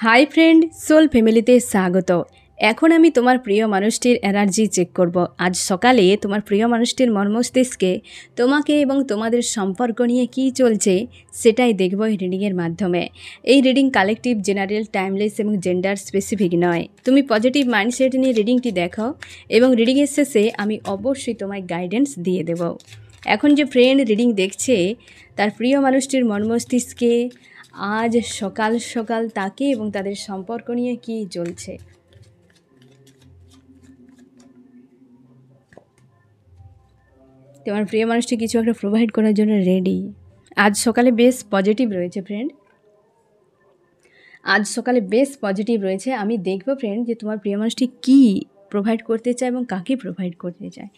Hi friend, soul ফ্যামিলিতে স্বাগত। এখন আমি তোমার প্রিয় মানুষটির এনার্জি চেক করব। আজ সকালে তোমার প্রিয় মানুষটির মর্মস্তিষ্কে তোমাকে এবং তোমাদের সম্পর্ক নিয়ে কী চলছে সেটাই দেখব এই রিডিংয়ের মাধ্যমে। এই রিডিং কালেকটিভ, জেনারেল, টাইমলেস এবং জেন্ডার স্পেসিফিক নয়। তুমি পজিটিভ মাইন্ডসেট নিয়ে রিডিংটি দেখো এবং রিডিংয়ের শেষে আমি অবশ্যই তোমায় গাইডেন্স দিয়ে দেব। এখন যে ফ্রেন্ড রিডিং দেখছে তার প্রিয় মানুষটির মর্মস্তিষ্কে আজ সকাল সকাল তাকে এবং তাদের সম্পর্ক নিয়ে কি চলছে। তোমার প্রিয় মানুষটি কিছু একটা প্রোভাইড করার জন্য রেডি। আজ সকালে বেশ পজিটিভ রয়েছে ফ্রেন্ড, আজ সকালে বেশ পজিটিভ রয়েছে। আমি দেখবো ফ্রেন্ড যে তোমার প্রিয় মানুষটি কী প্রোভাইড করতে চায় এবং কাকে প্রোভাইড করতে চায়।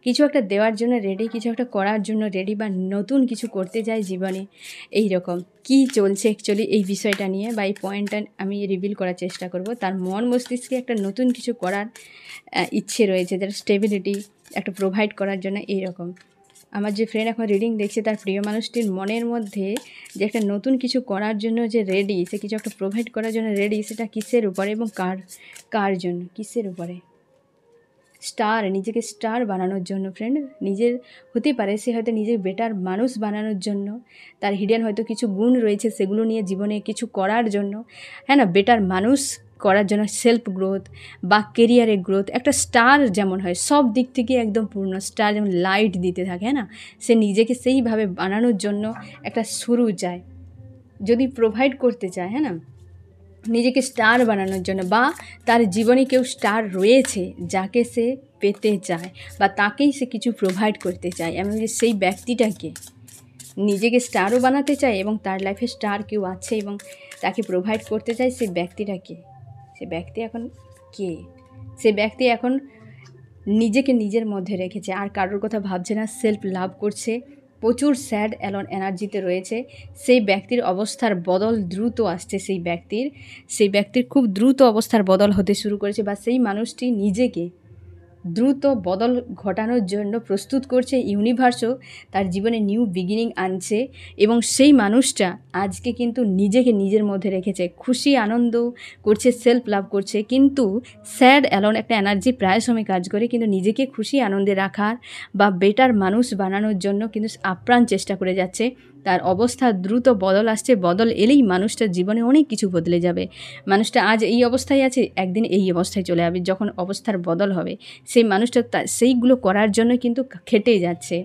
কিছু একটা দেওয়ার জন্য রেডি, কিছু একটা করার জন্য রেডি, বা নতুন কিছু করতে চায় জীবনে। এই রকম কী চলছে অ্যাকচুয়ালি এই বিষয়টা নিয়ে বা এই পয়েন্টটা আমি রিভিল করার চেষ্টা করব। তার মন মস্তিষ্কে একটা নতুন কিছু করার ইচ্ছে রয়েছে, যেটা স্টেবিলিটি একটা প্রোভাইড করার জন্য। এই রকম আমার যে ফ্রেন্ড এখন রিডিং দেখছে তার প্রিয় মানুষটির মনের মধ্যে যে একটা নতুন কিছু করার জন্য যে রেডি, সে কিছু একটা প্রোভাইড করার জন্য রেডি, সেটা কিসের উপরে এবং কার জন্য, কিসের উপরে? স্টার, নিজেকে স্টার বানানোর জন্য ফ্রেন্ড। নিজের হতে পারে সে হয়তো নিজের বেটার মানুষ বানানোর জন্য, তার হিডেন হয়তো কিছু গুণ রয়েছে সেগুলো নিয়ে জীবনে কিছু করার জন্য, হ্যাঁ না, বেটার মানুষ করার জন্য, সেলফ গ্রোথ বা কেরিয়ারের গ্রোথ। একটা স্টার যেমন হয় সব দিক থেকে একদম পূর্ণ, স্টার যেমন লাইট দিতে থাকে, হ্যাঁ না, সে নিজেকে সেইভাবে বানানোর জন্য একটা শুরু চায়, যদি প্রোভাইড করতে চায়, হ্যাঁ না, নিজেকে স্টার বানানোর জন্য, বা তার জীবনে কেউ স্টার রয়েছে যাকে সে পেতে চায় বা তাকেই সে কিছু প্রোভাইড করতে চায়। এমনকি সেই ব্যক্তিটাকে নিজেকে স্টারও বানাতে চায় এবং তার লাইফে স্টার কেউ আছে এবং তাকে প্রোভাইড করতে চায়। সেই ব্যক্তিটাকে, সে ব্যক্তি এখন কে? সে ব্যক্তি এখন নিজেকে নিজের মধ্যে রেখেছে, আর কারোর কথা ভাবছে না, সেলফ লাভ করছে, প্রচুর স্যাড অ্যালোন এনার্জিতে রয়েছে। সেই ব্যক্তির অবস্থার বদল দ্রুত আসছে, সেই ব্যক্তির খুব দ্রুত অবস্থার বদল হতে শুরু করেছে, বা সেই মানুষটি নিজেকে দ্রুত বদল ঘটানোর জন্য প্রস্তুত করছে। ইউনিভার্সও তার জীবনে নিউ বিগিনিং আনছে এবং সেই মানুষটা আজকে কিন্তু নিজেকে নিজের মধ্যে রেখেছে, খুশি আনন্দ করছে, সেলফ লাভ করছে। কিন্তু স্যাড অ্যালোন একটা এনার্জি প্রায় সময় কাজ করে, কিন্তু নিজেকে খুশি আনন্দে রাখার বা বেটার মানুষ বানানোর জন্য কিন্তু আপ্রাণ চেষ্টা করে যাচ্ছে। তার অবস্থা দ্রুত বদল আসছে, বদল এলেই মানুষটার জীবনে অনেক কিছু বদলে যাবে। মানুষটা আজ এই অবস্থায় আছে, একদিন এই অবস্থায় চলে যাবে। যখন অবস্থার বদল হবে সেই মানুষটা সেইগুলো করার জন্য কিন্তু খেটে যাচ্ছে,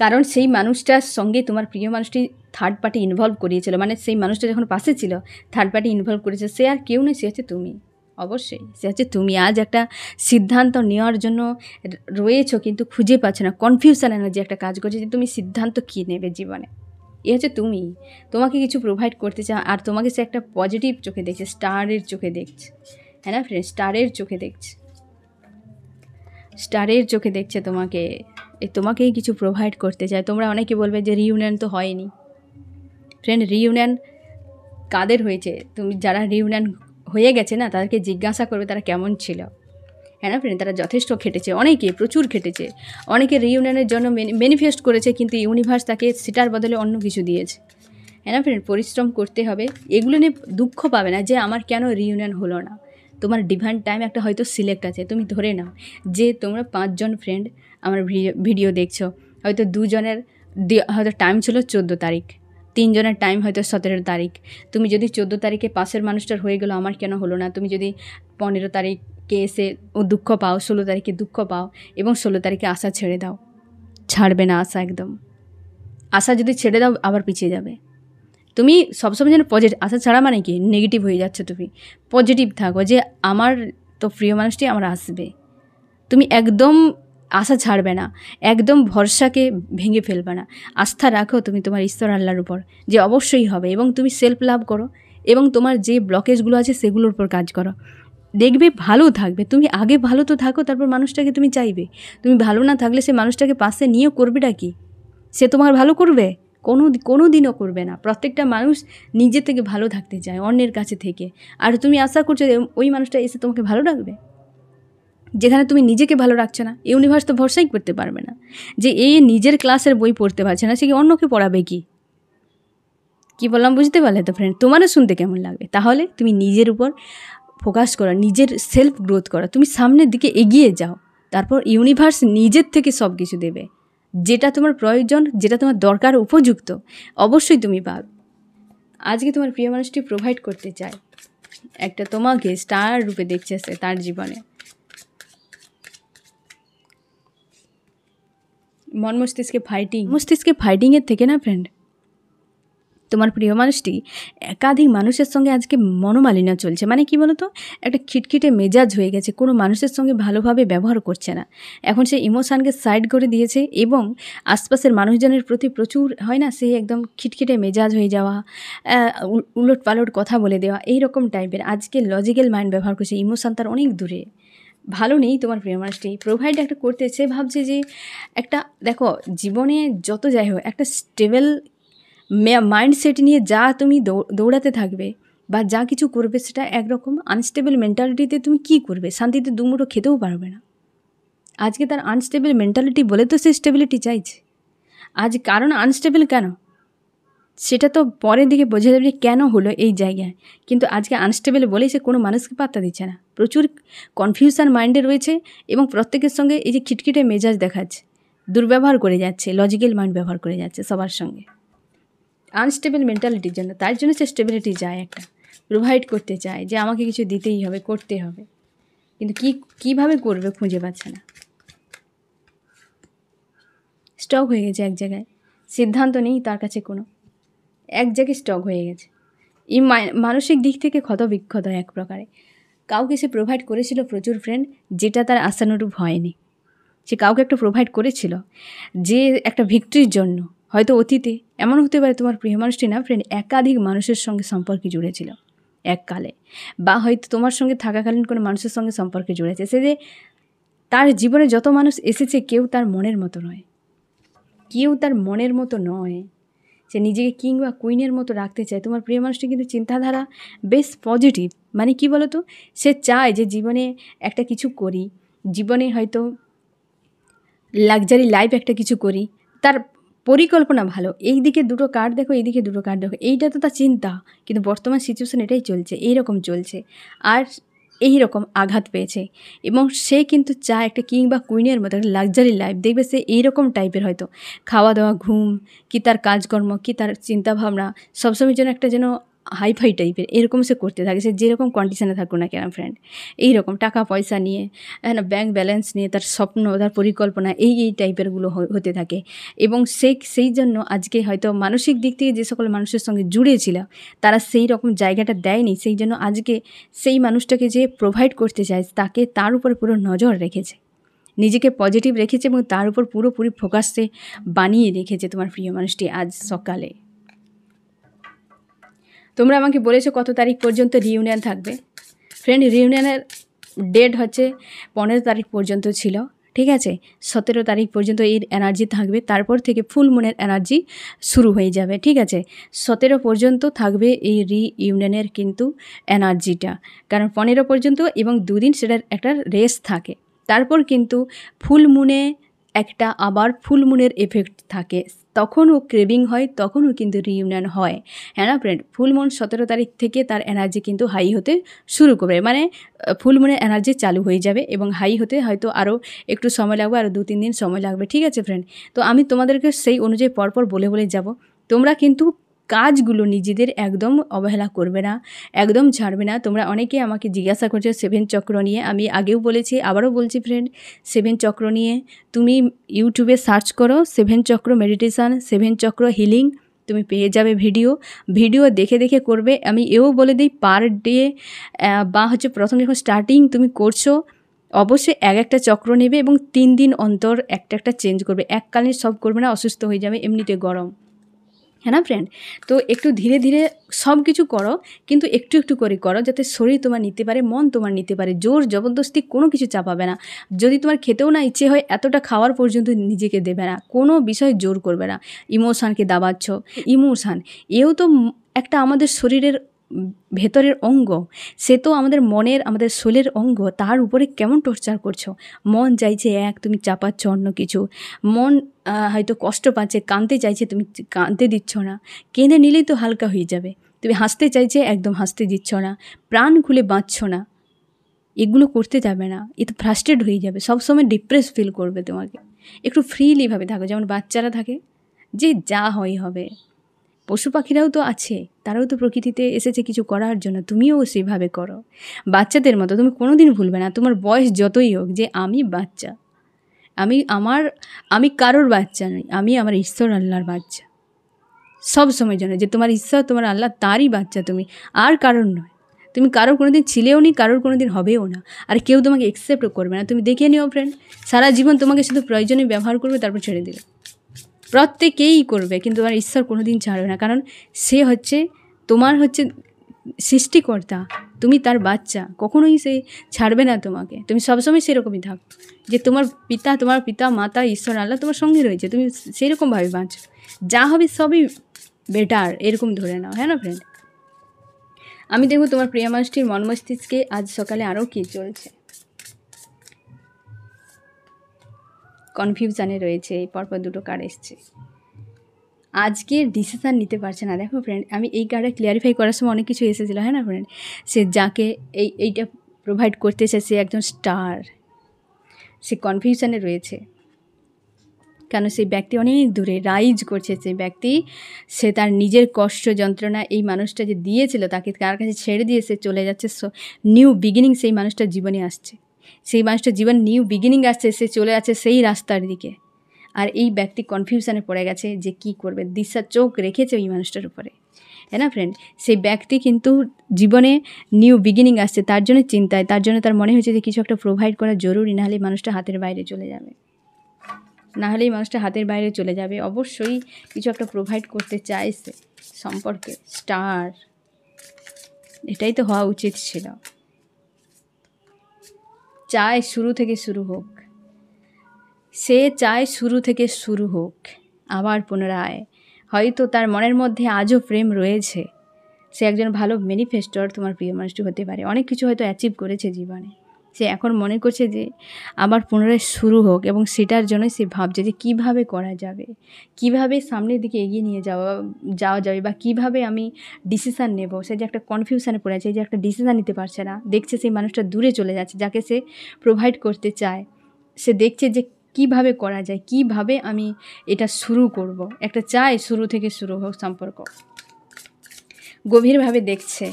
কারণ সেই মানুষটার সঙ্গে তোমার প্রিয় মানুষটি থার্ড পার্টি ইনভলভ করিয়েছিল। মানে সেই মানুষটা যখন পাশে ছিল থার্ড পার্টি ইনভলভ করেছে, সে আর কেউ নয়, সে হচ্ছে তুমি। অবশ্যই সে হচ্ছে তুমি। আজ একটা সিদ্ধান্ত নেওয়ার জন্য রয়েছো কিন্তু খুঁজে পাচ্ছ না, কনফিউশন এনার্জি একটা কাজ করছে যে তুমি সিদ্ধান্ত কী নেবে জীবনে। এ হচ্ছে তুমি, তোমাকে কিছু প্রোভাইড করতে চাও আর তোমাকে সে একটা পজিটিভ চোখে দেখছে, স্টারের চোখে দেখছে, হ্যাঁ না ফ্রেন্ড, স্টারের চোখে দেখছে, স্টারের চোখে দেখছে তোমাকে, তোমাকেই কিছু প্রোভাইড করতে চায়। তোমরা অনেকে বলবে যে রিউনিয়ন তো হয়নি। ফ্রেন্ড, রিউনিয়ন কাদের হয়েছে? তুমি যারা রিউনিয়ন হয়ে গেছে না, তাদেরকে জিজ্ঞাসা করবে তারা কেমন ছিল, হ্যাঁ না ফ্রেন্ড। তারা যথেষ্ট খেটেছে, অনেকে প্রচুর খেটেছে, অনেকে রিউনিয়নের জন্য ম্যানিফেস্ট করেছে, কিন্তু ইউনিভার্স তাকে সেটার বদলে অন্য কিছু দিয়েছে, হ্যাঁ না ফ্রেন্ড। পরিশ্রম করতে হবে, এগুলো নিয়ে দুঃখ পাবে না যে আমার কেন রিউনিয়ন হলো না। তোমার ডিভাইন টাইম একটা হয়তো সিলেক্ট আছে। তুমি ধরে নাও যে তোমরা 5 জন ফ্রেন্ড আমার ভিডিও দেখছো, হয়তো 2 জনের হয়তো টাইম ছিল 14 তারিখ, 3 জনের টাইম হয়তো 17 তারিখ। তুমি যদি 14 তারিখে পাশের মানুষটার হয়ে গেলো, আমার কেন হলো না? তুমি যদি 15 তারিখে এসে দুঃখ পাও, 16 তারিখে দুঃখ পাও এবং 16 তারিখে আশা ছেড়ে দাও, ছাড়বে না আশা একদম। আশা যদি ছেড়ে দাও আবার পিছিয়ে যাবে। তুমি সবসময় যেন পজিটিভ, আশা ছাড়া মানে কি নেগেটিভ হয়ে যাচ্ছ, তুমি পজিটিভ থাকো যে আমার তো প্রিয় মানুষটি আমার আসবে। তুমি একদম আশা ছাড়বে না, একদম ভরসাকে ভেঙে ফেলবে না, আস্থা রাখো তুমি তোমার ঈশ্বর আল্লাহর উপর যে অবশ্যই হবে। এবং তুমি সেলফ লাভ করো এবং তোমার যে ব্লকেজগুলো আছে সেগুলোর উপর কাজ করো, দেখবে ভালো থাকবে। তুমি আগে ভালো তো থাকো, তারপর মানুষটাকে তুমি চাইবে। তুমি ভালো না থাকলে সে মানুষটাকে পাশে নিয়ে করবেটা কি? সে তোমার ভালো করবে? কোনো দিনও করবে না। প্রত্যেকটা মানুষ নিজে থেকে ভালো থাকতে চায় অন্যের কাছে থেকে, আর তুমি আশা করছো যে ওই মানুষটা এসে তোমাকে ভালো রাখবে, যেখানে তুমি নিজেকে ভালো রাখছো না। ইউনিভার্স তো ভরসাই করতে পারবে না যে এই নিজের ক্লাসের বই পড়তে পারছে না, সে কি অন্যকে পড়াবে কি? কি বললাম বুঝতে পারলে তো ফ্রেন্ড? তোমারও শুনতে কেমন লাগবে? তাহলে তুমি নিজের উপর ফোকাস করো, নিজের সেলফ গ্রোথ করো, তুমি সামনের দিকে এগিয়ে যাও, তারপর ইউনিভার্স নিজের থেকে সব কিছু দেবে। যেটা তোমার প্রয়োজন, যেটা তোমার দরকার, উপযুক্ত, অবশ্যই তুমি পাবে। আজকে তোমার প্রিয় মানুষটি প্রোভাইড করতে চায়, একটা তোমাকে স্টার রূপে দেখছে সে তার জীবনে। মন মস্তিষ্কে ফাইটিংয়ের থেকে না ফ্রেন্ড, তোমার প্রিয় মানুষটি একাধিক মানুষের সঙ্গে আজকে মনোমালিন্য চলছে। মানে কি বলো তো, একটা খিটখিটে মেজাজ হয়ে গেছে, কোনো মানুষের সঙ্গে ভালোভাবে ব্যবহার করছে না। এখন সে ইমোশানকে সাইড করে দিয়েছে এবং আশপাশের মানুষজনের প্রতি প্রচুর হয় না, সে একদম খিটখিটে মেজাজ হয়ে যাওয়া, উলট পালট কথা বলে দেওয়া, এই রকম টাইপের আজকে লজিক্যাল মাইন্ড ব্যবহার করছে। ইমোশান তার অনেক দূরে, ভালো নেই তোমার প্রিয় মানুষটি। প্রোভাইড একটা করতে সে ভাবছে যে একটা, দেখো জীবনে যত যাই হোক, একটা স্টেবল মাইন্ডসেট নিয়ে যা তুমি দৌড়াতে থাকবে বা যা কিছু করবে, সেটা একরকম আনস্টেবল মেন্টালিটিতে তুমি কি করবে? শান্তিতে দুমুঠো খেতেও পারবে না। আজকে তার আনস্টেবল মেন্টালিটি বলে তো সে স্টেবিলিটি চাইছে। আজ কারণ আনস্টেবল কেন, সেটা তো পরের দিকে বোঝা যাবে যে কেন হলো এই জায়গায়। কিন্তু আজকে আনস্টেবল বলেই সে কোনো মানুষকে পাত্তা দিচ্ছে না, প্রচুর কনফিউশন মাইন্ডে রয়েছে এবং প্রত্যেকের সঙ্গে এই যে খিটখিটে মেজাজ দেখাচ্ছে, দুর্ব্যবহার করে যাচ্ছে, লজিক্যাল মাইন্ড ব্যবহার করে যাচ্ছে সবার সঙ্গে আনস্টেবল মেন্টালিটির জন্য। তার জন্য সে স্টেবিলিটি চায়, একটা প্রোভাইড করতে চায় যে আমাকে কিছু দিতেই হবে, করতে হবে, কিন্তু কীভাবে করবে খুঁজে পাচ্ছে না। স্টক হয়ে গেছে এক জায়গায়, সিদ্ধান্ত নেই তার কাছে কোনো, এক জায়গায় স্টক হয়ে গেছে। এই মানসিক দিক থেকে ক্ষতবিক্ষত এক প্রকারে। কাউকে সে প্রোভাইড করেছিল প্রচুর ফ্রেন্ড, যেটা তার আশানুরূপ হয়নি। সে কাউকে একটা প্রোভাইড করেছিল যে একটা ভিক্টরির জন্য, হয়তো অতীতে এমন হতে পারে তোমার প্রিয় মানুষটি না ফ্রেন্ড একাধিক মানুষের সঙ্গে সম্পর্কে জুড়েছিল এককালে, বা হয়তো তোমার সঙ্গে থাকাকালীন কোনো মানুষের সঙ্গে সম্পর্কে জুড়েছে। সে যে তার জীবনে যত মানুষ এসেছে কেউ তার মনের মতো নয়, কেউ তার মনের মতো নয়। সে নিজেকে কিং বা কুইনের মতো রাখতে চায়। তোমার প্রিয় মানুষটি কিন্তু চিন্তাধারা বেশ পজিটিভ। মানে কি বলো তো, সে চায় যে জীবনে একটা কিছু করি, জীবনে হয়তো লাক্সারি লাইফ একটা কিছু করি, তার পরিকল্পনা ভালো। এই দিকে দুটো কার্ড দেখো, এই দিকে দুটো কার্ড দেখো, এইটা তো তার চিন্তা। কিন্তু বর্তমান সিচুয়েশান এটাই চলছে, এইরকম চলছে, আর এই রকম আঘাত পেয়েছে। এবং সে কিন্তু চায় একটা কিং বা কুইনের মতো একটা লাক্সারি লাইফ। দেখবে সে এইরকম টাইপের, হয়তো খাওয়া দাওয়া, ঘুম, কি তার কাজকর্ম, কি তার চিন্তাভাবনা, সবসময় যেন একটা যেন হাইফাই টাইপের এরকম সে করতে থাকে। সে যেরকম কন্ডিশনে থাকুক না কেন ফ্রেন্ড, এইরকম টাকা পয়সা নিয়ে, হ্যাঁ, ব্যাঙ্ক ব্যালেন্স নিয়ে, তার স্বপ্ন, তার পরিকল্পনা এই টাইপেরগুলো হতে থাকে। এবং সেই জন্য আজকে হয়তো মানসিক দিক থেকে যে সকল মানুষের সঙ্গে জুড়েছিল তারা সেই রকম জায়গাটা দেয়নি। সেই জন্য আজকে সেই মানুষটাকে যে প্রোভাইড করতে চায় তাকে তার উপর পুরো নজর রেখেছে, নিজেকে পজিটিভ রেখেছে এবং তার উপর পুরোপুরি ফোকাসে বানিয়ে রেখেছে তোমার প্রিয় মানুষটি। আজ সকালে তোমরা আমাকে বলেছো কত তারিখ পর্যন্ত রিইউনিয়ন থাকবে ফ্রেন্ড। রিইউনিয়নের ডেট হচ্ছে 15 তারিখ পর্যন্ত ছিল, ঠিক আছে। 17 তারিখ পর্যন্ত এর এনার্জি থাকবে, তারপর থেকে ফুল মুনের এনার্জি শুরু হয়ে যাবে, ঠিক আছে। 17 পর্যন্ত থাকবে এই রিইউনিয়নের কিন্তু এনার্জিটা, কারণ 15 পর্যন্ত এবং 2 দিন সেটার একটা রেস্ট থাকে। তারপর কিন্তু ফুল মুনে একটা আবার ফুল মুনের এফেক্ট থাকে, তখনও ক্রেভিং হয়, তখনও কিন্তু রিইউনিয়ন হয়, হ্যাঁ না ফ্রেন্ড। ফুল মুন 17 তারিখ থেকে তার এনার্জি কিন্তু হাই হতে শুরু করবে, মানে ফুল মুনের এনার্জি চালু হয়ে যাবে এবং হাই হতে হয়তো আরও একটু সময় লাগবে, আরও 2-3 দিন সময় লাগবে, ঠিক আছে ফ্রেন্ড। তো আমি তোমাদেরকে সেই অনুযায়ী পরপর বলে যাব। তোমরা কিন্তু কাজগুলো নিজেদের একদম অবহেলা করবে না, একদম ছাড়বে না। তোমরা অনেকে আমাকে জিজ্ঞাসা করছো 7 চক্র নিয়ে, আমি আগেও বলেছি, আবারও বলছি ফ্রেন্ড, 7 চক্র নিয়ে তুমি ইউটিউবে সার্চ করো 7 চক্র মেডিটেশান, 7 চক্র হিলিং, তুমি পেয়ে যাবে ভিডিও দেখে দেখে করবে। আমি এও বলে দিই পার ডে বা হচ্ছে প্রথম যখন স্টার্টিং তুমি করছো অবশ্যই একটা চক্র নেবে এবং 3 দিন অন্তর একটা চেঞ্জ করবে, এককালীন সব করবে না, অসুস্থ হয়ে যাবে, এমনিতে গরম, হ্যাঁ না ফ্রেন্ড। তো একটু ধীরে ধীরে সব কিছু করো, কিন্তু একটু একটু করে করো, যাতে শরীর তোমার নিতে পারে, মন তোমার নিতে পারে। জোর জবরদস্তি কোনো কিছু চাপাবে না। যদি তোমার খেতেও না ইচ্ছে হয়, এতটা খাওয়ার পর্যন্ত নিজেকে দেবে না, কোনো বিষয় জোর করবে না। ইমোশানকে দাবাচ্ছ, ইমোশান এও তো একটা আমাদের শরীরের ভেতরের অঙ্গ, সে তো আমাদের মনের, আমাদের সোলের অঙ্গ, তার উপরে কেমন টর্চার করছো। মন চাইছে এক, তুমি চাপাচ্ছ অন্য কিছু। মন হয়তো কষ্ট পাচ্ছে, কাঁদতে চাইছে, তুমি কাঁদতে দিচ্ছ না। কেঁদে নিলেই তো হালকা হয়ে যাবে। তুমি হাসতে চাইছে, একদম হাসতে দিচ্ছ না। প্রাণ খুলে বাঁচছ না। এগুলো করতে যাবে না, এ তো ফ্রাস্ট্রেট হয়ে যাবে, সবসময় ডিপ্রেস ফিল করবে। তোমাকে একটু ফ্রিলিভাবে থাকো, যেমন বাচ্চারা থাকে, যে যা হয় হবে। পশু পাখিরাও তো আছে, তারাও তো প্রকৃতিতে এসেছে কিছু করার জন্য, তুমিও সেভাবে করো বাচ্চাদের মতো। তুমি কোনো দিন ভুলবে না, তোমার বয়স যতই হোক, যে আমি বাচ্চা, আমি কারোর বাচ্চা নই, আমি আমার ঈশ্বর আল্লাহর বাচ্চা। সব সময় জানো যে তোমার ঈশ্বর, তোমার আল্লাহ, তারই বাচ্চা তুমি, আর কারোর নয়। তুমি কারোর কোনো দিন ছিলেও নি, কারোর কোনো দিন হবেও না, আর কেউ তোমাকে অ্যাকসেপ্টও করবে না। তুমি দেখে নিও ফ্রেন্ড, সারা জীবন তোমাকে শুধু প্রয়োজনে ব্যবহার করবে, তারপর ছেড়ে দেবে। প্রত্যেকেই করবে, কিন্তু তোমার ঈশ্বর কোনো দিন ছাড়বে না, কারণ সে হচ্ছে তোমার সৃষ্টিকর্তা, তুমি তার বাচ্চা। কখনোই সে ছাড়বে না তোমাকে। তুমি সবসময় সেরকমই থাকো, যে তোমার পিতা মাতা ঈশ্বর আল্লাহ তোমার সঙ্গে রয়েছে, তুমি সেরকমভাবে বাঁচো। যা হবে সবই বেটার, এরকম ধরে নাও, হ্যাঁ না ফ্রেন্ড। আমি দেখবো তোমার প্রিয় মানুষটির মন মস্তিষ্কে আজ সকালে আরও কী চলছে। কনফিউশানে রয়েছে, পরপর দুটো কার্ড এসছে। আজকে ডিসিশান নিতে পারছে না। দেখো ফ্রেন্ড, আমি এই কার্ডটা ক্লিয়ারিফাই করার সময় অনেক কিছু এসেছিলো, হ্যাঁ না ফ্রেন্ড। সে যাকে এইটা প্রোভাইড করতেছে, সে একজন স্টার, সে কনফিউশানে রয়েছে। কেন সেই ব্যক্তি অনেক দূরে রাইজ করছে। সেই ব্যক্তি, সে তার নিজের কষ্ট যন্ত্রণা এই মানুষটা যে দিয়েছিল, তাকে কার কাছে ছেড়ে দিয়ে সে চলে যাচ্ছে। নিউ বিগিনিং সেই মানুষটার জীবনে আসছে, সেই মানুষটার জীবন নিউ বিগিনিং আসছে, সে চলে যাচ্ছে সেই রাস্তার দিকে। আর এই ব্যক্তি কনফিউশনে পড়ে গেছে যে কি করবে, দিশা চোখ রেখেছে ওই মানুষটার উপরে, হ্যাঁ না ফ্রেন্ড। সেই ব্যক্তি কিন্তু জীবনে নিউ বিগিনিং আসছে, তার জন্য চিন্তায়, তার জন্য তার মনে হচ্ছে যে কিছু একটা প্রোভাইড করা জরুরি, নাহলে মানুষটা হাতের বাইরে চলে যাবে, অবশ্যই কিছু একটা প্রোভাইড করতে চাইছে সম্পর্কে। স্টার, এটাই তো হওয়া উচিত ছিল। চায় শুরু থেকে শুরু হোক, সে চায় শুরু থেকে শুরু হোক আবার পুনরায়। হয়তো তার মনের মধ্যে আজও প্রেম রয়েছে, সে একজন ভালো ম্যানিফেস্টর তোমার প্রিয় মানুষটি হতে পারে। অনেক কিছু হয়তো অ্যাচিভ করেছে জীবনে, সে এখন মনে করছে যে আবার পুনরায় শুরু হোক, এবং সেটার জন্যই সে ভাবছে যে কীভাবে করা যাবে, কিভাবে সামনের দিকে এগিয়ে নিয়ে যাওয়া যাবে, বা কিভাবে আমি ডিসিশান নেব। সে যে একটা কনফিউশানে পড়ে আছে, যে একটা ডিসিশান নিতে পারছে না। দেখছে সেই মানুষটা দূরে চলে যাচ্ছে, যাকে সে প্রোভাইড করতে চায়। সে দেখছে যে কিভাবে করা যায়, কিভাবে আমি এটা শুরু করব। একটা চায় শুরু থেকে শুরু হোক সম্পর্ক, গভীরভাবে দেখছে।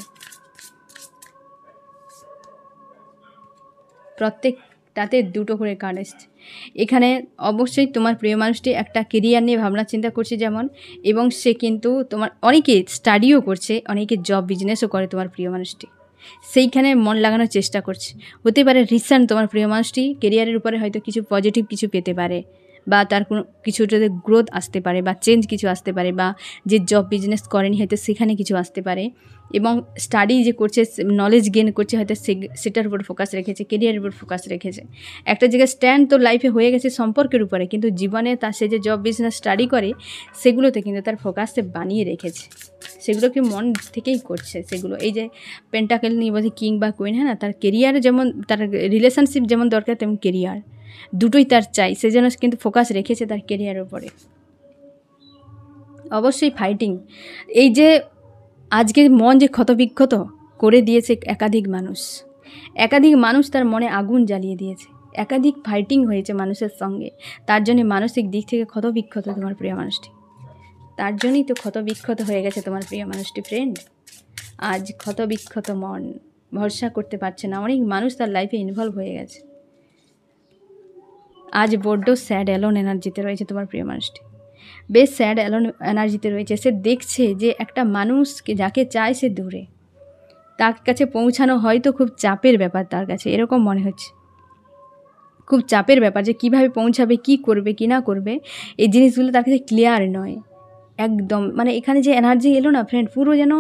প্রত্যেকটাতে দুটো করে কার্ড এসছে এখানে। অবশ্যই তোমার প্রিয় মানুষটি একটা কেরিয়ার নিয়ে ভাবনা চিন্তা করছে যেমন, এবং সে কিন্তু তোমার অনেকে স্টাডিও করছে, অনেকে জব বিজনেসও করে তোমার প্রিয় মানুষটি, সেইখানে মন লাগানোর চেষ্টা করছে। হতে পারে রিসেন্ট তোমার প্রিয় মানুষটি কেরিয়ারের উপরে হয়তো কিছু পজিটিভ কিছু পেতে পারে, বা তার কোনো কিছুটাতে গ্রোথ আসতে পারে, বা চেঞ্জ কিছু আসতে পারে, বা যে জব বিজনেস করেনি হয়তো সেখানে কিছু আসতে পারে। এবং স্টাডি যে করছে, নলেজ গেন করছে, হয়তো সেটার উপর ফোকাস রেখেছে, কেরিয়ারের উপর ফোকাস রেখেছে। একটা জায়গায় স্ট্যান্ড তো লাইফে হয়ে গেছে সম্পর্কের উপরে, কিন্তু জীবনে তার সে যে জব বিজনেস স্টাডি করে সেগুলোতে কিন্তু তার ফোকাস সে বানিয়ে রেখেছে, সেগুলোকে মন থেকেই করছে সেগুলো। এই যে পেন্টাকেল নিয়ে বলছে কিং বা কুইন, হ্যাঁ না, তার কেরিয়ারে যেমন, তার রিলেশনশিপ যেমন দরকার, তেমন কেরিয়ার, দুটোই তার চাই। সেজন্য কিন্তু ফোকাস রেখেছে তার কেরিয়ারের উপরে। অবশ্যই ফাইটিং, এই যে আজকে মন যে ক্ষতবিক্ষত করে দিয়েছে একাধিক মানুষ তার মনে আগুন জ্বালিয়ে দিয়েছে, একাধিক ফাইটিং হয়েছে মানুষের সঙ্গে, তার জন্য মানসিক দিক থেকে ক্ষতবিক্ষত তোমার প্রিয় মানুষটি। তার জন্যই তো ক্ষতবিক্ষত হয়ে গেছে তোমার প্রিয় মানুষটি ফ্রেন্ড। আজ ক্ষতবিক্ষত মন, ভরসা করতে পারছে না, অনেক মানুষ তার লাইফে ইনভলভ হয়ে গেছে। আজ বড্ড স্যাড অ্যালোন এনার্জিতে রয়েছে তোমার প্রিয় মানুষটি, বেশ স্যাড অ্যালোন এনার্জিতে রয়েছে। সে দেখছে যে একটা মানুষকে যাকে চায় সে দূরে, তার কাছে পৌঁছানো হয়তো খুব চাপের ব্যাপার তার কাছে, এরকম মনে হচ্ছে খুব চাপের ব্যাপার, যে কীভাবে পৌঁছাবে, কি করবে কি না করবে, এই জিনিসগুলো তার কাছে ক্লিয়ার নয় একদম। মানে এখানে যে এনার্জি এলো না ফ্রেন্ড, পুরো যেন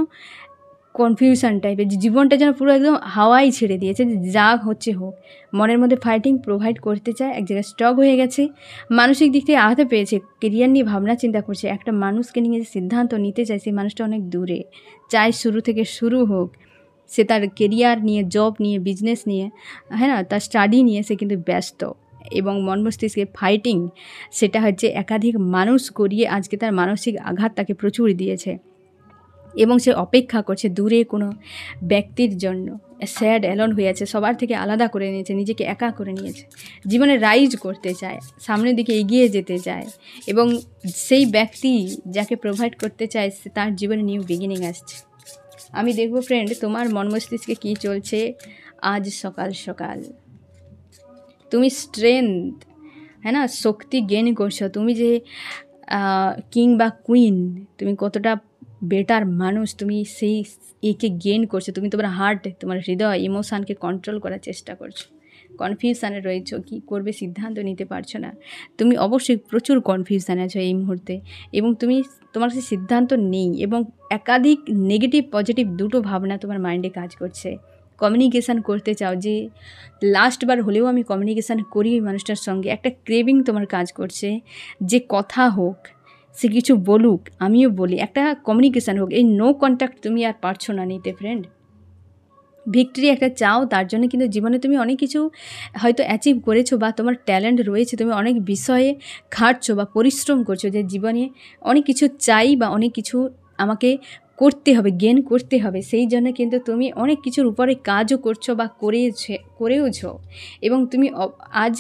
কনফিউশন টাইপের, যে জীবনটা যেন পুরো একদম হাওয়াই ছেড়ে দিয়েছে, যে যা হচ্ছে হোক। মনের মধ্যে ফাইটিং, প্রোভাইড করতে চায়, এক জায়গায় স্টক হয়ে গেছে, মানসিক দিক থেকে আহত পেয়েছে, কেরিয়ার নিয়ে ভাবনা চিন্তা করছে। একটা মানুষকে নিয়ে যে সিদ্ধান্ত নিতে চায়, সেই মানুষটা অনেক দূরে, চাই শুরু থেকে শুরু হোক। সে তার কেরিয়ার নিয়ে, জব নিয়ে, বিজনেস নিয়ে, হ্যাঁ না, তার স্টাডি নিয়ে সে কিন্তু ব্যস্ত, এবং মন মস্তিষ্কে ফাইটিং, সেটা হচ্ছে একাধিক মানুষ করিয়ে আজকে তার মানসিক আঘাত তাকে প্রচুর দিয়েছে, এবং সে অপেক্ষা করছে দূরে কোনো ব্যক্তির জন্য। স্যাড অ্যালোন হয়ে আছে, সবার থেকে আলাদা করে নিয়েছে, নিজেকে একা করে নিয়েছে, জীবনে রাইজ করতে চায়, সামনের দিকে এগিয়ে যেতে চায়, এবং সেই ব্যক্তি যাকে প্রোভাইড করতে চায় তার জীবনে নিউ বিগিনিং আসছে। আমি দেখব ফ্রেন্ড তোমার মন মস্তিষ্কে কী চলছে আজ সকাল সকাল। তুমি স্ট্রেংথ, হ্যাঁ না, শক্তি গেইন করছো। তুমি যে কিং বা কুইন, তুমি কতটা বেটার মানুষ, তুমি সেই একে গেইন করছো। তুমি তোমার হার্ট, তোমার হৃদয়, ইমোশানকে কন্ট্রোল করার চেষ্টা করছো। কনফিউশানে রয়েছো, কী করবে সিদ্ধান্ত নিতে পারছো না। তুমি অবশ্যই প্রচুর কনফিউশানে আছো এই মুহূর্তে, এবং তোমার সেই সিদ্ধান্ত নেই, এবং একাধিক নেগেটিভ পজিটিভ দুটো ভাবনা তোমার মাইন্ডে কাজ করছে। কমিউনিকেশান করতে চাও, যে লাস্টবার হলেও আমি কমিউনিকেশান করি ওই মানুষটার সঙ্গে, একটা ক্রেভিং তোমার কাজ করছে, যে কথা হোক, সে কিছু বলুক, আমিও বলি, একটা কমিউনিকেশান হোক। এই নো কন্ট্যাক্ট তুমি আর পারছো না নিতে ফ্রেন্ড। ভিক্টরি একটা চাও, তার জন্য কিন্তু জীবনে তুমি অনেক কিছু হয়তো অ্যাচিভ করেছো, বা তোমার ট্যালেন্ট রয়েছে, তুমি অনেক বিষয়ে খাটছো বা পরিশ্রম করছো, যে জীবনে অনেক কিছু চাই বা অনেক কিছু আমাকে করতে হবে, গেইন করতে হবে। সেই জন্য কিন্তু তুমি অনেক কিছুর উপরে কাজও করছো বা করেওছো, এবং তুমি আজ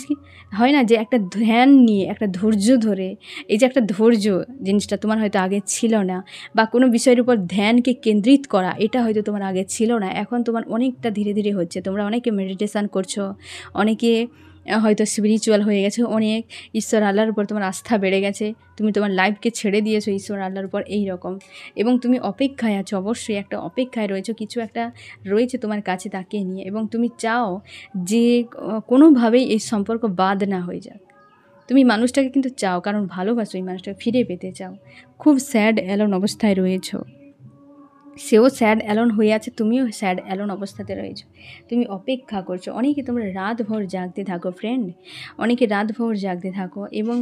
হয় না যে একটা ধ্যান নিয়ে, একটা ধৈর্য ধরে, এই যে একটা ধৈর্য জিনিসটা তোমার হয়তো আগে ছিল না, বা কোনো বিষয়ের উপর ধ্যানকে কেন্দ্রিত করা, এটা হয়তো তোমার আগে ছিল না, এখন তোমার অনেকটা ধীরে ধীরে হচ্ছে। তোমরা অনেকে মেডিটেশান করছো, অনেকে হয়তো স্পিরিচুয়াল হয়ে গেছে, অনেক ঈশ্বর আল্লাহর উপর তোমার আস্থা বেড়ে গেছে, তুমি তোমার লাইফকে ছেড়ে দিয়েছো ঈশ্বর আল্লাহর উপর, এই রকম। এবং তুমি অপেক্ষায় আছো, অবশ্যই একটা অপেক্ষায় রয়েছো, কিছু একটা রয়েছে তোমার কাছে তাকে নিয়ে, এবং তুমি চাও যে কোনোভাবেই এই সম্পর্ক বাদ না হয়ে যাক। তুমি মানুষটাকে কিন্তু চাও, কারণ ভালোবাসো, এই মানুষটাকে ফিরে পেতে চাও। খুব স্যাড অ্যালোন অবস্থায় রয়েছো, সেও স্যাড অ্যালোন হয়ে আছে, তুমিও স্যাড অ্যালোন অবস্থাতে রয়েছো, তুমি অপেক্ষা করছো। অনেকে তোমরা রাতভর জাগতে থাকো ফ্রেন্ড, অনেকে রাতভর জাগতে থাকো, এবং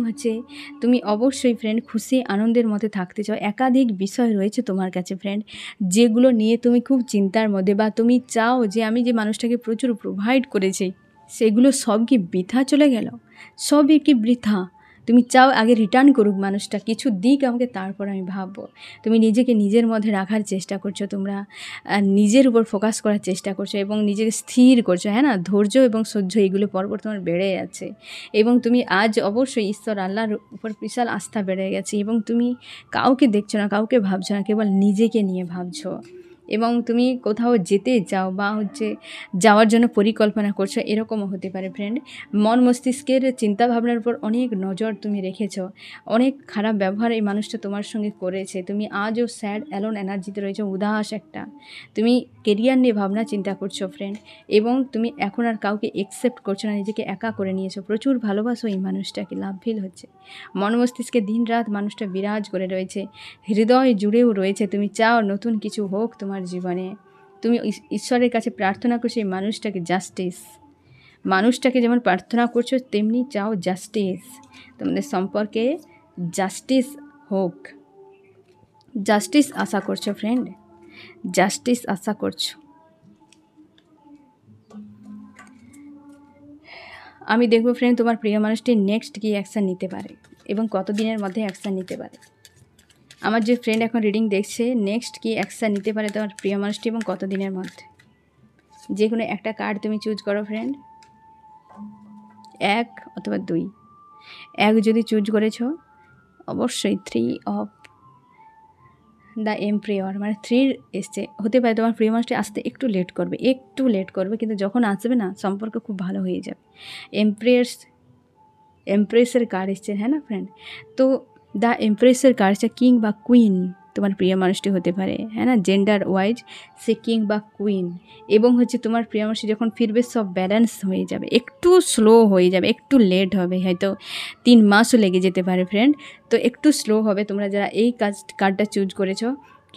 তুমি অবশ্যই ফ্রেন্ড খুশি আনন্দের মধ্যে থাকতে চাও। একাধিক বিষয় রয়েছে তোমার কাছে ফ্রেন্ড, যেগুলো নিয়ে তুমি খুব চিন্তার মধ্যে, বা তুমি চাও যে আমি যে মানুষটাকে প্রচুর প্রোভাইড করেছি, সেগুলো সব কি বৃথা চলে গেল? সবই কি বৃথা? তুমি চাও আগে রিটার্ন করুক মানুষটা, কিছু দিক আমাকে, তারপর আমি ভাববো। তুমি নিজেকে নিজের মধ্যে রাখার চেষ্টা করছো, তোমরা নিজের উপর ফোকাস করার চেষ্টা করছো, এবং নিজেকে স্থির করছো, হ্যাঁ না, ধৈর্য এবং সহ্য এগুলো পরপর তোমার বেড়ে যাচ্ছে, এবং তুমি আজ অবশ্যই ঈশ্বর আল্লাহর উপর বিশাল আস্থা বেড়ে গেছে, এবং তুমি কাউকে দেখছো না, কাউকে ভাবছো না, কেবল নিজেকে নিয়ে ভাবছো, এবং তুমি কোথাও যেতে চাও, বা যাওয়ার জন্য পরিকল্পনা করছো, এরকমও হতে পারে ফ্রেন্ড। মন মস্তিষ্কের চিন্তাভাবনার উপর অনেক নজর তুমি রেখেছো, অনেক খারাপ ব্যবহার এই মানুষটা তোমার সঙ্গে করেছে, তুমি আজও স্যাড অ্যালোন এনার্জিতে রয়েছো, উদাস একটা। তুমি কেরিয়ার নিয়ে ভাবনা চিন্তা করছো ফ্রেন্ড, এবং তুমি এখন আর কাউকে অ্যাকসেপ্ট করছো না, নিজেকে একা করে নিয়েছো, প্রচুর ভালোবাসো এই মানুষটাকে, লাভ ফিল হচ্ছে। মন মস্তিষ্কে দিন রাত মানুষটা বিরাজ করে রয়েছে, হৃদয় জুড়েও রয়েছে। তুমি চাও নতুন কিছু হোক তোমার জীবনে, তুমি ঈশ্বরের কাছে প্রার্থনা করছো এই মানুষটাকে যেমন প্রার্থনা করছো, তেমনি চাও জাস্টিস, তোমাদের সম্পর্কে জাস্টিস হোক, জাস্টিস আশা করছো ফ্রেন্ড, জাস্টিস আশা করছো। আমি দেখবো ফ্রেন্ড তোমার প্রিয় মানুষটি নেক্সট কী অ্যাকশান নিতে পারে, এবং কত দিনের মধ্যে অ্যাকশান নিতে পারে। আমার যে ফ্রেন্ড এখন রিডিং দেখছে, নেক্সট কী অ্যাকশান নিতে পারে তোমার প্রিয় মানুষটি, এবং কত দিনের মধ্যে। যে কোনো একটা কার্ড তুমি চুজ করো ফ্রেন্ড, 1 অথবা 2। 1 যদি চুজ করেছো, অবশ্যই 3 অফ দ্য এম্পায়ার, মানে 3 এসছে। হতে পারে তোমার প্রিয় মানুষটি আসতে একটু লেট করবে, কিন্তু যখন আসবে না, সম্পর্ক খুব ভালো হয়ে যাবে। এমপ্রেসের কার্ড এসছে, হ্যাঁ না ফ্রেন্ড। তো দ্য এমপ্রেসের কার্ডটা কিং বা কুইন তোমার প্রিয় মানুষটি হতে পারে, হ্যাঁ না, জেন্ডার ওয়াইজ সে কিং বা কুইন। এবং তোমার প্রিয় মানুষটি যখন ফিরবে, সব ব্যালেন্স হয়ে যাবে, একটু স্লো হয়ে যাবে, একটু লেট হবে, হয়তো 3 মাসও লেগে যেতে পারে ফ্রেন্ড। তো একটু স্লো হবে, তোমরা যারা এই কার্ডটা চুজ করেছো,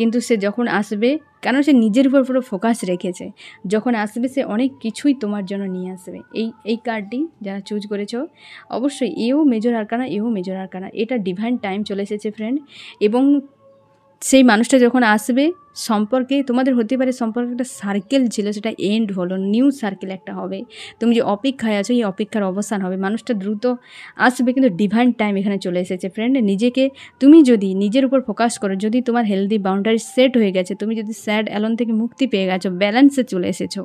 কিন্তু সে যখন আসবে, কারণ সে নিজের উপর পুরো ফোকাস রেখেছে, যখন আসবে সে অনেক কিছুই তোমার জন্য নিয়ে আসবে। এই কার্ডটি যারা চুজ করেছো, অবশ্যই এও মেজর আরকানা, এও মেজর আরকানা, এটা ডিভাইন টাইম চলে এসেছে ফ্রেন্ড। এবং সেই মানুষটা যখন আসবে, সম্পর্কে তোমাদের হতে পারে সম্পর্কে একটা সার্কেল ছিল, সেটা এন্ড হলো, নিউ সার্কেল একটা হবে। তুমি যে অপেক্ষায় আছো, এই অপেক্ষার অবসান হবে, মানুষটা দ্রুত আসবে, কিন্তু ডিভাইন টাইম এখানে চলে এসেছে ফ্রেন্ড। নিজেকে তুমি যদি নিজের উপর ফোকাস করো, যদি তোমার হেলদি বাউন্ডারি সেট হয়ে গেছে, তুমি যদি স্যাড অ্যালোন থেকে মুক্তি পেয়ে গেছো, ব্যালেন্সে চলে এসেছো,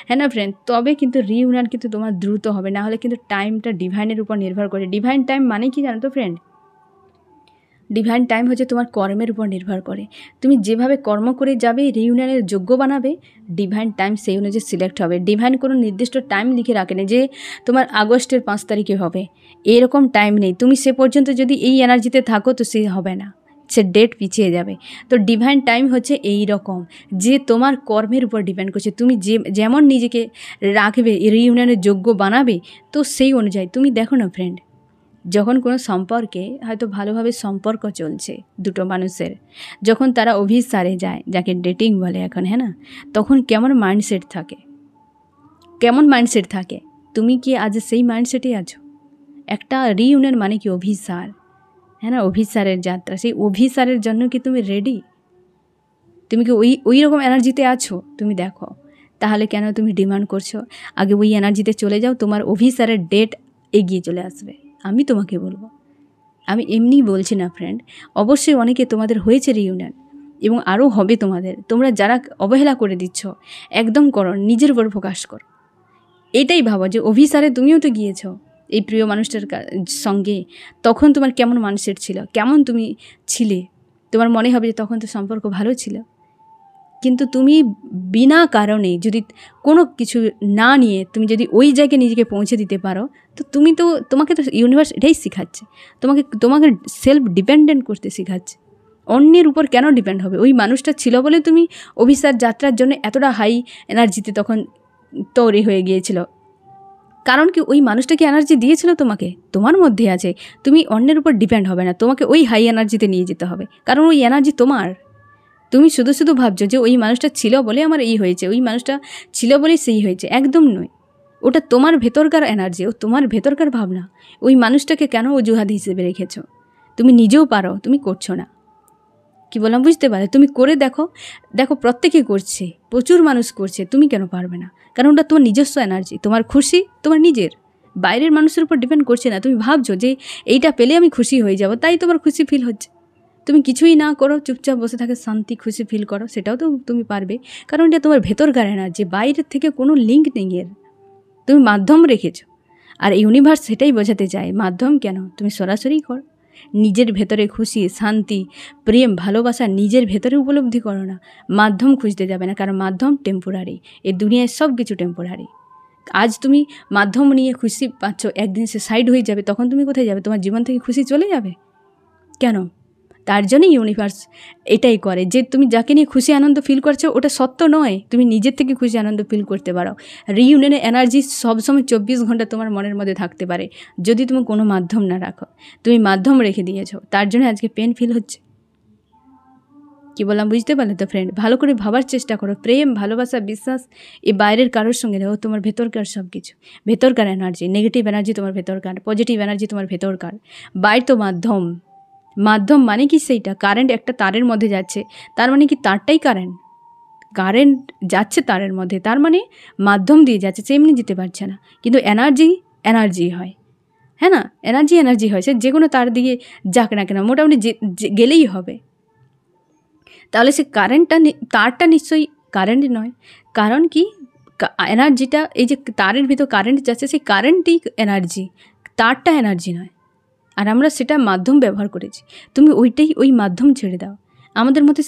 হ্যাঁ না ফ্রেন্ড, তবে কিন্তু রিউনিয়ন কিন্তু তোমার দ্রুত হবে। না হলে কিন্তু টাইমটা ডিভাইনের উপর নির্ভর করে। ডিভাইন টাইম মানে কি জানো তো ফ্রেন্ড? ডিভাইন টাইম হচ্ছে তোমার কর্মের উপর নির্ভর করে। তুমি যেভাবে কর্ম করে যাবে, রিউনিয়নের যোগ্য বানাবে, ডিভাইন টাইম সেই অনুযায়ী সিলেক্ট হবে। ডিভাইন কোনো নির্দিষ্ট টাইম লিখে রাখেনি যে তোমার আগস্টের 5 তারিখে হবে, এরকম টাইম নেই। তুমি সে পর্যন্ত যদি এই এনার্জিতে থাকো তো সে হবে না, সে ডেট পিছিয়ে যাবে। তো ডিভাইন টাইম হচ্ছে এই রকম, যে তোমার কর্মের উপর ডিপেন্ড করছে। তুমি যেমন নিজেকে রাখবে, রিউনিয়নের যোগ্য বানাবে, তো সেই অনুযায়ী তুমি দেখো না ফ্রেন্ড, যখন কোনো সম্পর্কে হয়তো ভালোভাবে সম্পর্ক চলছে দুটো মানুষের, যখন তারা অভিসারে যায়, যাকে ডেটিং বলে এখন, হ্যাঁ না, তখন কেমন মাইন্ডসেট থাকে, কেমন মাইন্ডসেট থাকে? তুমি কি আজ সেই মাইন্ডসেটেই আছো? একটা রিইউনিয়ন মানে কি অভিসার, হ্যাঁ না, অভিসারের যাত্রা। সেই অভিসারের জন্য কি তুমি রেডি? তুমি কি ওই রকম এনার্জিতে আছো? তুমি দেখো, তাহলে কেন তুমি ডিমান্ড করছো? আগে ওই এনার্জিতে চলে যাও, তোমার অভিসারের ডেট এগিয়ে চলে আসবে। আমি তোমাকে বলবো, আমি এমনি বলছি না ফ্রেন্ড, অবশ্যই অনেকে তোমাদের হয়েছে রিউনিয়ন, এবং আরও হবে তোমাদের। তোমরা যারা অবহেলা করে দিচ্ছ, একদম করো, নিজের উপর ফোকাস করো। এটাই ভাবো যে অভিসারে তুমিও তো গিয়েছো এই প্রিয় মানুষটার সঙ্গে, তখন তোমার কেমন মাইন্ডসেট ছিল, কেমন তুমি ছিলে? তোমার মনে হবে যে তখন তো সম্পর্ক ভালো ছিল, কিন্তু তুমি বিনা কারণে যদি কোনো কিছু না নিয়ে তুমি যদি ওই জায়গায় নিজেকে পৌঁছে দিতে পারো, তো তোমাকে তো ইউনিভার্স এটাই শেখাচ্ছে, তোমাকে সেলফ ডিপেন্ডেন্ট করতে শেখাচ্ছে। অন্যের উপর কেন ডিপেন্ড হবে? ওই মানুষটা ছিল বলে তুমি অভিসার যাত্রার জন্য এতটা হাই এনার্জিতে তখন তৈরি হয়ে গিয়েছিল। কারণ কি ওই মানুষটাকে এনার্জি দিয়েছিল তোমাকে, তোমার মধ্যে আছে। তুমি অন্যের উপর ডিপেন্ড হবে না, তোমাকে ওই হাই এনার্জিতে নিয়ে যেতে হবে, কারণ ওই এনার্জি তোমার। তুমি শুধু শুধু ভাবছো যে ওই মানুষটা ছিল বলে আমার এই হয়েছে, ওই মানুষটা ছিল বলে সেই হয়েছে, একদম নয়। ওটা তোমার ভেতরকার এনার্জি, ও তোমার ভেতরকার ভাবনা। ওই মানুষটাকে কেন অজুহাত হিসেবে রেখেছো? তুমি নিজেও পারো, তুমি করছো না। কি বললাম বুঝতে পারে? তুমি করে দেখো, দেখো প্রত্যেকে করছে, প্রচুর মানুষ করছে, তুমি কেন পারবে না? কারণ ওটা তোমার নিজস্ব এনার্জি, তোমার খুশি তোমার নিজের, বাইরের মানুষের উপর ডিপেন্ড করছে না। তুমি ভাবছো যে এইটা পেলে আমি খুশি হয়ে যাব, তাই তোমার খুশি ফিল হচ্ছে। তুমি কিছুই না করো, চুপচাপ বসে থাকে, শান্তি খুশি ফিল করো, সেটাও তো তুমি পারবে, কারণ এটা তোমার ভেতরকার এনার্জি, বাইরের থেকে কোনো লিঙ্ক নেই এর। তুমি মাধ্যম রেখেছো, আর ইউনিভার্স সেটাই বোঝাতে চায়। মাধ্যম কেন? তুমি সরাসরি করো, নিজের ভেতরে খুশি, শান্তি, প্রেম, ভালোবাসা নিজের ভেতরে উপলব্ধি করো না। মাধ্যম খুঁজতে যাবে না, কারণ মাধ্যম টেম্পোরারি, এই দুনিয়ায় সব কিছু টেম্পোরারি। আজ তুমি মাধ্যম নিয়ে খুশি পাচ্ছ, একদিন সে সাইড হয়ে যাবে, তখন তুমি কোথায় যাবে? তোমার জীবন থেকে খুশি চলে যাবে কেন? তার জন্যই ইউনিভার্স এটাই করে, যে তুমি যাকে নিয়ে খুশি আনন্দ ফিল করছো ওটা সত্য নয়, তুমি নিজের থেকে খুশি আনন্দ ফিল করতে পারো। রিইউনিয়নের এনার্জি সবসময় 24 ঘন্টা তোমার মনের মধ্যে থাকতে পারে, যদি তুমি কোনো মাধ্যম না রাখো। তুমি মাধ্যম রেখে দিয়েছো, তার জন্য আজকে পেন ফিল হচ্ছে। কি বললাম বুঝতে পারলে তো ফ্রেন্ড? ভালো করে ভাবার চেষ্টা করো। প্রেম, ভালোবাসা, বিশ্বাস এই বাইরের কারোর সঙ্গে নেই, তোমার ভেতরকার সব কিছু, ভেতরকার এনার্জি। নেগেটিভ এনার্জি তোমার ভেতরকার, পজিটিভ এনার্জি তোমার ভেতরকার। বাইরে তো মাধ্যম। মাধ্যম মানে কি? সেইটা কারেন্ট একটা তারের মধ্যে যাচ্ছে, তার মানে কি তারটাই কারেন্ট? কারেন্ট যাচ্ছে তারের মধ্যে, তার মানে মাধ্যম দিয়ে যাচ্ছে, সে এমনি যেতে পারছে না। কিন্তু এনার্জি হয়, হ্যাঁ না, এনার্জি হয়, সে যে কোনো তার দিয়ে যাক না কেন, মোটামুটি গেলেই হবে। তাহলে সে তারটা নিশ্চয়ই কারেন্ট নয়। কারণ কি? এনার্জিটা, এই যে তারের ভিতর কারেন্ট যাচ্ছে, সেই কারেন্টই এনার্জি, তারটা এনার্জি নয়। আর আমরা সেটা মাধ্যম ব্যবহার করেছি। তুমি ওই মাধ্যম ছেড়ে দাও। আমাদের মধ্যে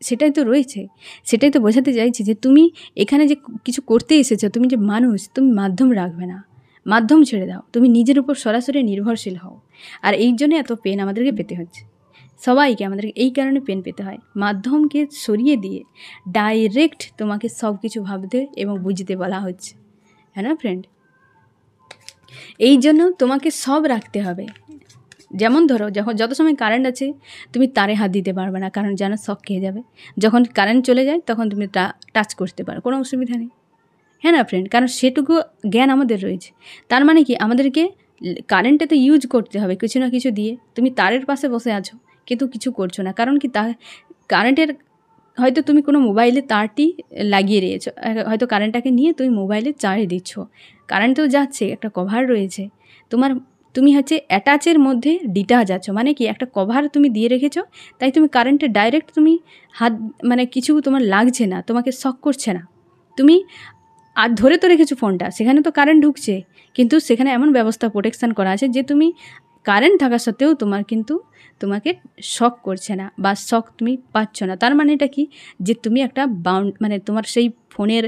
সেটাই তো রয়েছে, সেটাই তো বোঝাতে চাইছি যে তুমি এখানে যে কিছু করতে এসেছো, তুমি যে মানুষ, তুমি মাধ্যম রাখবে না, মাধ্যম ছেড়ে দাও, তুমি নিজের উপর সরাসরি নির্ভরশীল হও। আর এই জন্য এত পেন আমাদেরকে পেতে হচ্ছে, সবাইকে আমাদেরকে এই কারণে পেন পেতে হয়। মাধ্যমকে সরিয়ে দিয়ে ডাইরেক্ট তোমাকে সব কিছু ভাবতে এবং বুঝতে বলা হচ্ছে, হ্যাঁ না ফ্রেন্ড? এই জন্য তোমাকে সব রাখতে হবে, যেমন ধরো যখন যত সময় কারেন্ট আছে তুমি তারে হাত দিতে পারবে না, কারণ যেন শক খেয়ে যাবে। যখন কারেন্ট চলে যায় তখন তুমি টাচ করতে পারো, কোনো অসুবিধা নেই। হ্যাঁ না ফ্রেন্ড, কারণ সেটুকু জ্ঞান আমাদের রয়েছে। তার মানে কি আমাদেরকে কারেন্টে তো ইউজ করতে হবে কিছু না কিছু দিয়ে। তুমি তারের পাশে বসে আছো কিন্তু কিছু করছো না, কারণ কি কারেন্টের হয়তো তুমি কোনো মোবাইলে তারটি লাগিয়ে রয়েছো, হয়তো কারেন্টটাকে নিয়ে তুমি মোবাইলে চার্জ দিচ্ছ, কারেন্ট তো যাচ্ছে, একটা কভার রয়েছে তুমি হচ্ছে অ্যাটাচের মধ্যে ডিটাচ আছো, মানে কি একটা কভার তুমি দিয়ে রেখেছো, তাই তুমি কারেন্টে ডাইরেক্ট তুমি হাত মানে কিছু তোমার লাগছে না, তোমাকে শক করছে না। তুমি আর ধরে তো রেখেছো ফোনটা, সেখানে তো কারেন্ট ঢুকছে, কিন্তু সেখানে এমন ব্যবস্থা প্রোটেকশান করা আছে যে তুমি কারেন্ট থাকা সত্ত্বেও তোমাকে শক করছে না বা শক তুমি পাচ্ছ না। তার মানে এটা কি, যে তুমি একটা মানে তোমার সেই ফোনের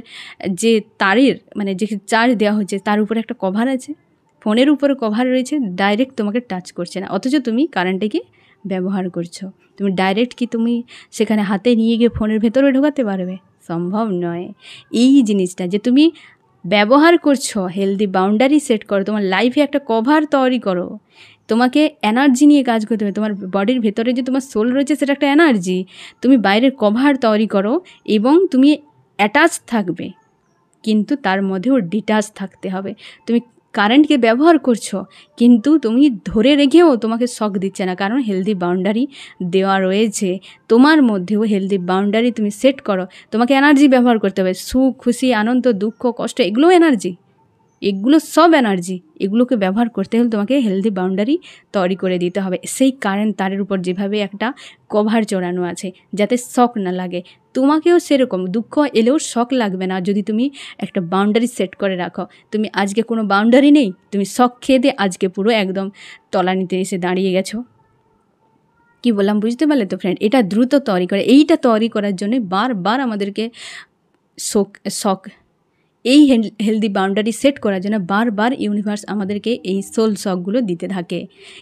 যে তারের মানে যে চার্জ দেওয়া হচ্ছে তার উপরে একটা কভার আছে, ফোনের উপরে কভার রয়েছে, ডাইরেক্ট তোমাকে টাচ করছে না, অথচ তুমি কারেন্টটাকে ব্যবহার করছো। তুমি ডাইরেক্ট কি তুমি সেখানে হাতে নিয়ে গিয়ে ফোনের ভেতরে ঢোকাতে পারবে? সম্ভব নয়। এই জিনিসটা যে তুমি ব্যবহার করছো, হেলদি বাউন্ডারি সেট করো, তোমার লাইফে একটা কভার তৈরি করো। তোমাকে এনার্জি নিয়ে কাজ করতে হবে, তোমার বডির ভেতরে যে তোমার সোল রয়েছে সেটা একটা এনার্জি। তুমি বাইরের কভার তৈরি করো এবং তুমি অ্যাটাচ থাকবে, কিন্তু তার মধ্যেও ডিটাচ থাকতে হবে। তুমি কারেন্টকে ব্যবহার করছো কিন্তু তুমি ধরে রেখেও তোমাকে শক দিচ্ছে না, কারণ হেলদি বাউন্ডারি দেওয়া রয়েছে। তোমার মধ্যেও হেলদি বাউন্ডারি তুমি সেট করো। তোমাকে এনার্জি ব্যবহার করতে হবে, সুখ, খুশি, আনন্দ, দুঃখ, কষ্ট, এগুলোও এনার্জি, এগুলো সব এনার্জি। এগুলোকে ব্যবহার করতে হলে তোমাকে হেলদি বাউন্ডারি তৈরি করে দিতে হবে। সেই কারেন্ট তারের উপর যেভাবে একটা কভার চড়ানো আছে যাতে শক না লাগে, তোমাকেও সেরকম দুঃখ এলেও শক লাগবে না যদি তুমি একটা বাউন্ডারি সেট করে রাখো। তুমি আজকে কোনো বাউন্ডারি নেই, তুমি শক খেয়ে দিয়ে আজকে পুরো একদম তলানিতে এসে দাঁড়িয়ে গেছো। কি বললাম বুঝতে পারলে তো ফ্রেন্ড? এটা দ্রুত তৈরি করে, এইটা তৈরি করার জন্য বারবার আমাদেরকে শক এই হেলদি বাউন্ডারি সেট করার জন্য বারবার ইউনিভার্স আমাদেরকে এই সোল শকগুলো দিতে থাকে।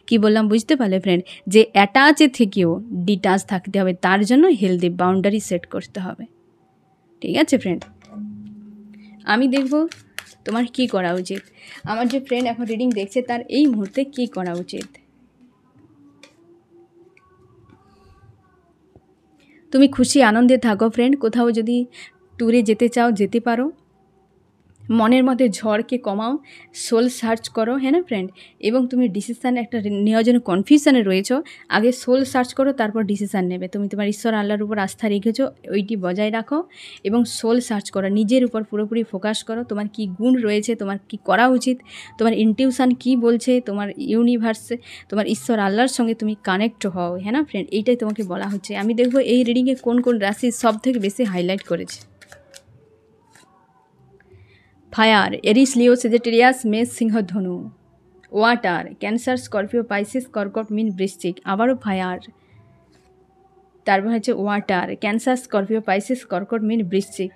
কি বললাম বুঝতে পারলে ফ্রেন্ড? যে অ্যাটাচে থেকেও ডিটাচ থাকতে হবে, তার জন্য হেলদি বাউন্ডারি সেট করতে হবে। ঠিক আছে ফ্রেন্ড, আমি দেখব তোমার কি করা উচিত। আমার যে ফ্রেন্ড এখন রিডিং দেখছে তার এই মুহূর্তে কি করা উচিত। তুমি খুশি আনন্দে থাকো ফ্রেন্ড, কোথাও যদি ট্যুরে যেতে চাও যেতে পারো, মনের মধ্যে ঝড়কে কমাও, সোল সার্চ করো, হ্যাঁ না ফ্রেন্ড? এবং তুমি ডিসিশান একটা নেওয়ার জন্য কনফিউশনে রয়েছো, আগে সোল সার্চ করো, তারপর ডিসিশান নেবে। তুমি তোমার ঈশ্বর আল্লাহর উপর আস্থা রেখেছো, ওইটি বজায় রাখো এবং সোল সার্চ করো, নিজের উপর পুরোপুরি ফোকাস করো। তোমার কি গুণ রয়েছে, তোমার কি করা উচিত, তোমার ইনটিউশন কি বলছে, তোমার ইউনিভার্সে তোমার ঈশ্বর আল্লাহর সঙ্গে তুমি কানেক্ট হও, হ্যাঁ না ফ্রেন্ড? এইটাই তোমাকে বলা হচ্ছে। আমি দেখবো এই রিডিংয়ে কোন কোন রাশি সব থেকে বেশি হাইলাইট করেছে। ফায়ার, এরিস, লিও, সেজিটেরিয়াস, মেষ, সিংহ, ধনু। ওয়াটার, ক্যান্সার, স্করপিও, পাইসিস, কর্কট, মীন, বৃশ্চিক। আবারও ফায়ার, তারপর হচ্ছে ওয়াটার, ক্যান্সার, স্করপিও, পাইসিস, কর্কট, মীন, বৃশ্চিক।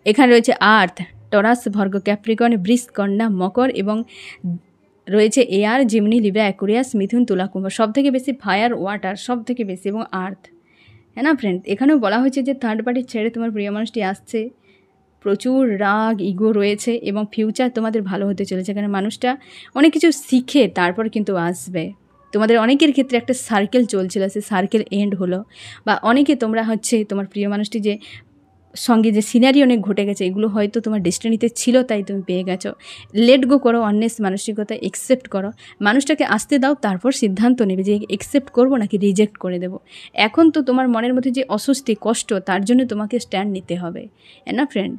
এখানে রয়েছে আর্থ, টরাস, ভর্গ, ক্যাপ্রিকর্ন, বৃষ, কন্যা, মকর এবং রয়েছে এয়ার, জিমনি, লিব্রা, অ্যাকুরিয়াস, মিথুন, তুলা, কুম্ভ। সব থেকে বেশি ফায়ার, ওয়াটার সব থেকে বেশি এবং আর্থ, হ্যাঁ না ফ্রেন্ড? এখানেও বলা হয়েছে যে থার্ড পার্টি ছেড়ে তোমার প্রিয় মানুষটি আসছে, প্রচুর রাগ, ইগো রয়েছে এবং ফিউচার তোমাদের ভালো হতে চলেছে। কারণ মানুষটা অনেক কিছু শিখে তারপর কিন্তু আসবে। তোমাদের অনেকের ক্ষেত্রে একটা সার্কেল চলছিল, সে সার্কেল এন্ড হলো, বা অনেকে তোমরা হচ্ছে তোমার প্রিয় মানুষটি যে সঙ্গে যে সিনারি অনেক ঘটে গেছে, এগুলো হয়তো তোমার ডেস্টিনিতে ছিল তাই তুমি পেয়ে গেছো। লেট গো করো, অন্যেস মানসিকতা অ্যাকসেপ্ট করো, মানুষটাকে আসতে দাও, তারপর সিদ্ধান্ত নেবে যে অ্যাকসেপ্ট করবো নাকি রিজেক্ট করে দেবো। এখন তো তোমার মনের মধ্যে যে অস্বস্তি, কষ্ট, তার জন্য তোমাকে স্ট্যান্ড নিতে হবে, না ফ্রেন্ড?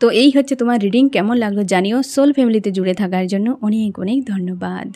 তো এই হচ্ছে তোমার রিডিং। কেমন লাগলো জানিও। সোল ফ্যামিলিতে জুড়ে থাকার জন্য অনেক অনেক ধন্যবাদ।